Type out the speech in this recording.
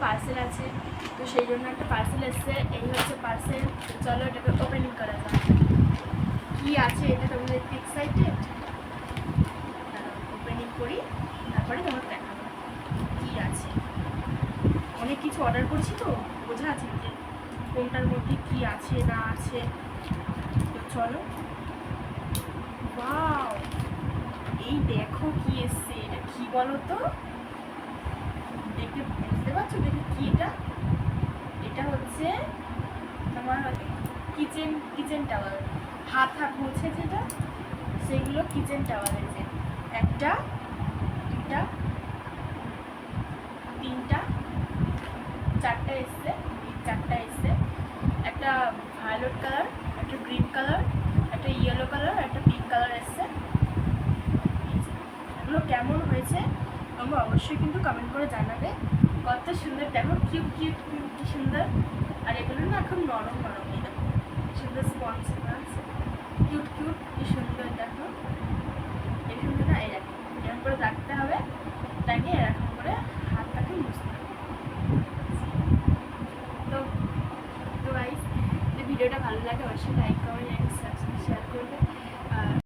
Parcel আছে, তো সেই জন্য একটা পার্সেল এসছে। এই হচ্ছে পার্সেল। চলো এটাকে ওপেনিং করা যাক। কি আছে এটা তোমরা দেখতে এক্সাইটেড? ওপেনিং করি, তারপরে তোমাকে দেখাবো কি আছে। অনেক কিছু অর্ডার করছি তো বোঝা আছে যে কোনটার মধ্যে কি আছে না আছে। তো চলো। ওয়াও, এই দেখো কি এসছে। এটা কি বলো তো? দেখে বুঝতে পারছো? দেখে কি এটা? এটা হচ্ছে তোমার কিচেন টাওয়াল, হাত মুছে যেটা, সেগুলো কিচেন টাওয়াল। এই যে একটা, দুটা, তিনটা, চারটা এসছে। চারটা এসছে, একটা ভায়োলেট কালার, একটা গ্রিন কালার, একটা ইয়েলো কালার, একটা পিঙ্ক কালার এসছে। এগুলো কেমন হয়েছে তোমরা অবশ্যই কিন্তু কমেন্ট করে জানাবে। কত সুন্দর দেখো, কিউট কিউট কিউট, কি সুন্দর। আর এগুলো না এখন নরম নরম, এই দেখো সুন্দর স্পঞ্জ আছে, কিউট কিউট, কি সুন্দর। দেখো এই সুন্দর না? এই দেখো এরকম করে রাখতে হবে, তাকে এরকম করে হাতটাকে মুছতে হবে। তো গাইস, যদি ভিডিওটা ভালো লাগে অবশ্যই লাইক